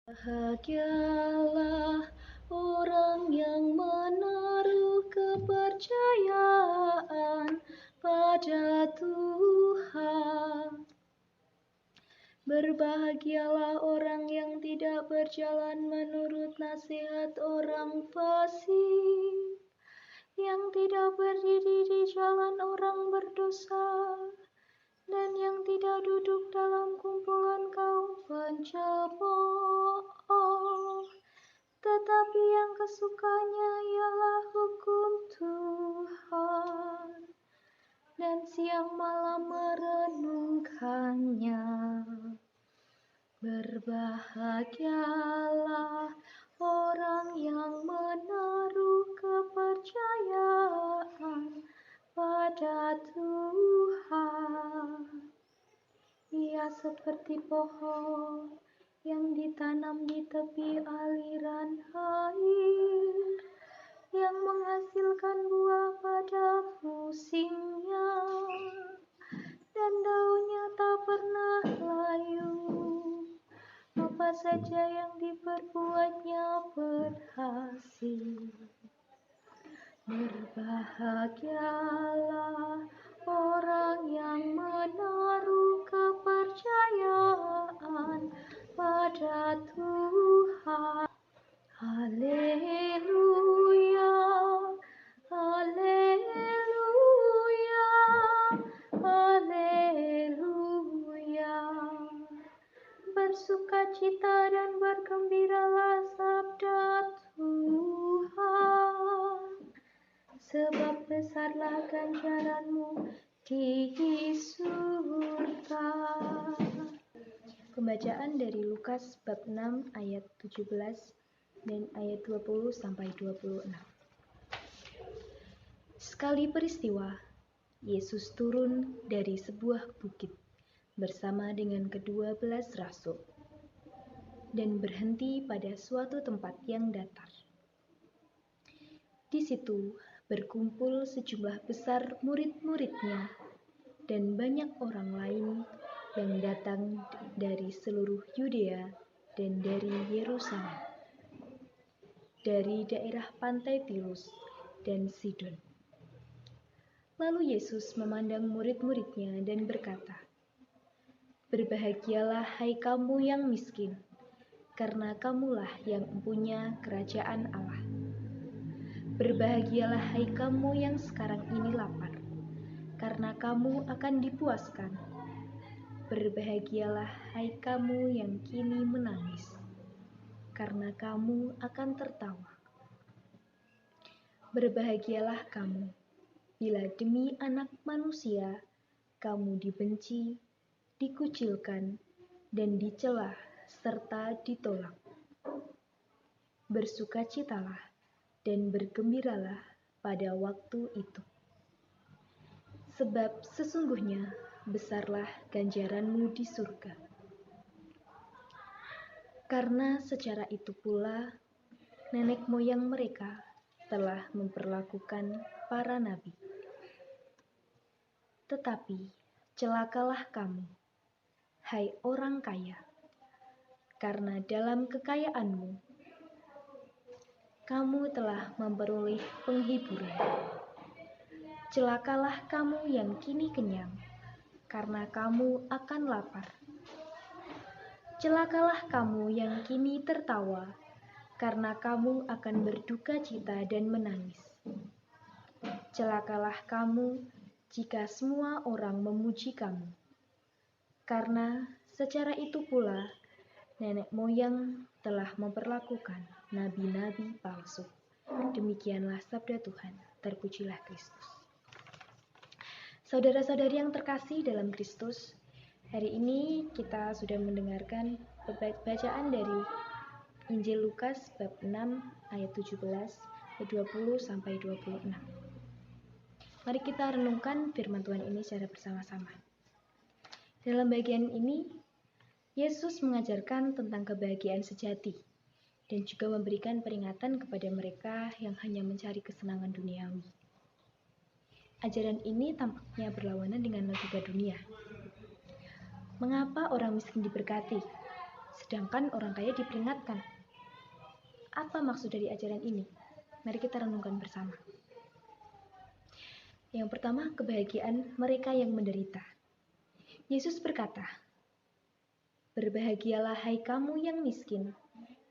Bahagialah orang yang menaruh kepercayaan pada Tuhan. Berbahagialah orang yang tidak berjalan menurut nasihat orang fasik, yang tidak berdiri di jalan orang berdosa, dan yang tidak duduk dalam kumpulan kaum pencemooh. Tetapi yang kesukanya ialah hukum Tuhan, dan siang malam merenungkannya. Berbahagialah orang yang menaruh kepercayaan pada Tuhan. Ia seperti pohon yang ditanam di tepi aliran air, yang menghasilkan buah pada musimnya, dan daunnya tak pernah layu. Apa saja yang diperbuatnya berhasil. Berbahagialah orang yang menaruh kepercayaan pada Tuhan. Haleluya, haleluya, haleluya. Bersukacita dan bergembiralah, sabda Tuhan, sebab besarlah ganjaranmu di surga. Pembacaan dari Lukas bab 6 ayat 17 dan ayat 20 sampai 26. Sekali peristiwa, Yesus turun dari sebuah bukit bersama dengan ke-12 rasul dan berhenti pada suatu tempat yang datar. Di situ berkumpul sejumlah besar murid-muridnya dan banyak orang lain yang datang dari seluruh Yudea dan dari Yerusalem, dari daerah pantai Tirus dan Sidon. Lalu Yesus memandang murid-muridnya dan berkata, "Berbahagialah hai kamu yang miskin, karena kamulah yang mempunyai kerajaan Allah. Berbahagialah hai kamu yang sekarang ini lapar, karena kamu akan dipuaskan. Berbahagialah hai kamu yang kini menangis, karena kamu akan tertawa. Berbahagialah kamu, bila demi Anak Manusia kamu dibenci, dikucilkan, dan dicela, serta ditolak. Bersukacitalah dan bergembiralah pada waktu itu. Sebab sesungguhnya besarlah ganjaranmu di surga. Karena secara itu pula nenek moyang mereka telah memperlakukan para nabi. Tetapi celakalah kamu, hai orang kaya, karena dalam kekayaanmu kamu telah memperoleh penghiburan. Celakalah kamu yang kini kenyang, karena kamu akan lapar. Celakalah kamu yang kini tertawa, karena kamu akan berduka cita dan menangis. Celakalah kamu jika semua orang memuji kamu, karena secara itu pula nenek moyang telah memperlakukan nabi-nabi palsu. Demikianlah sabda Tuhan, terpujilah Kristus. Saudara-saudari yang terkasih dalam Kristus, hari ini kita sudah mendengarkan bacaan dari Injil Lukas bab 6 ayat 17 ke 20 sampai 26. Mari kita renungkan firman Tuhan ini secara bersama-sama. Dalam bagian ini, Yesus mengajarkan tentang kebahagiaan sejati dan juga memberikan peringatan kepada mereka yang hanya mencari kesenangan duniawi. Ajaran ini tampaknya berlawanan dengan logika dunia. Mengapa orang miskin diberkati, sedangkan orang kaya diperingatkan. Apa maksud dari ajaran ini? Mari kita renungkan bersama. Yang pertama, kebahagiaan mereka yang menderita. Yesus berkata, "Berbahagialah hai kamu yang miskin,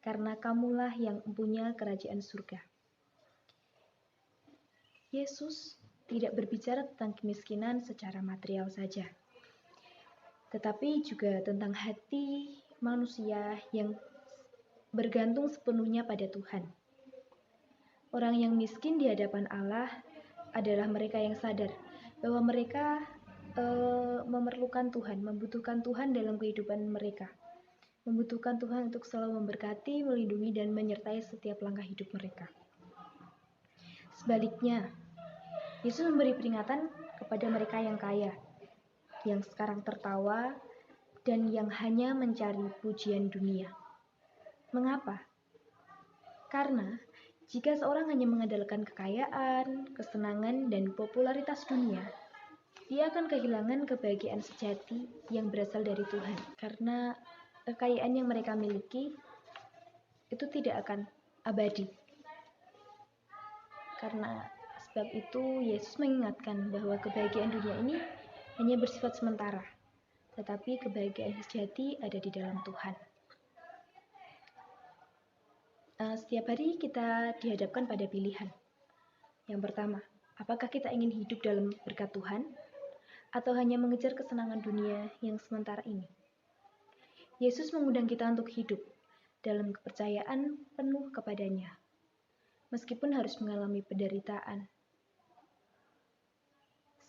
karena kamulah yang mempunyai kerajaan surga." Yesus tidak berbicara tentang kemiskinan secara material saja, tetapi juga tentang hati manusia yang bergantung sepenuhnya pada Tuhan. Orang yang miskin di hadapan Allah adalah mereka yang sadar bahwa mereka memerlukan Tuhan, membutuhkan Tuhan dalam kehidupan mereka, membutuhkan Tuhan untuk selalu memberkati, melindungi, dan menyertai setiap langkah hidup mereka. Sebaliknya, Yesus memberi peringatan kepada mereka yang kaya, yang sekarang tertawa, dan yang hanya mencari pujian dunia. Mengapa? Karena jika seorang hanya mengandalkan kekayaan, kesenangan, dan popularitas dunia, dia akan kehilangan kebahagiaan sejati yang berasal dari Tuhan. Karena kekayaan yang mereka miliki itu tidak akan abadi. Karena sebab itu Yesus mengingatkan bahwa kebahagiaan dunia ini hanya bersifat sementara, tetapi kebahagiaan sejati ada di dalam Tuhan. Setiap hari kita dihadapkan pada pilihan. Yang pertama, apakah kita ingin hidup dalam berkat Tuhan atau hanya mengejar kesenangan dunia yang sementara ini? Yesus mengundang kita untuk hidup dalam kepercayaan penuh kepadanya, meskipun harus mengalami penderitaan.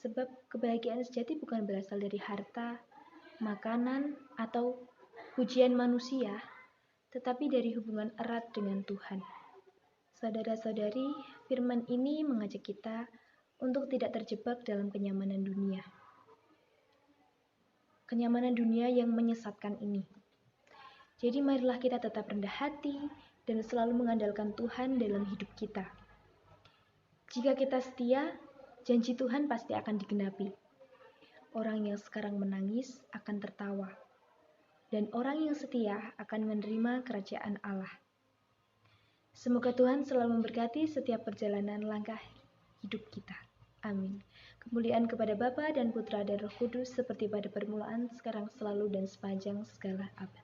Sebab kebahagiaan sejati bukan berasal dari harta, makanan, atau pujian manusia, tetapi dari hubungan erat dengan Tuhan. Saudara-saudari, firman ini mengajak kita untuk tidak terjebak dalam kenyamanan dunia. Kenyamanan dunia yang menyesatkan ini. Jadi marilah kita tetap rendah hati dan selalu mengandalkan Tuhan dalam hidup kita. Jika kita setia, janji Tuhan pasti akan digenapi. Orang yang sekarang menangis akan tertawa, dan orang yang setia akan menerima kerajaan Allah. Semoga Tuhan selalu memberkati setiap perjalanan langkah hidup kita. Amin. Kemuliaan kepada Bapa dan Putra dan Roh Kudus seperti pada permulaan, sekarang, selalu, dan sepanjang segala abad.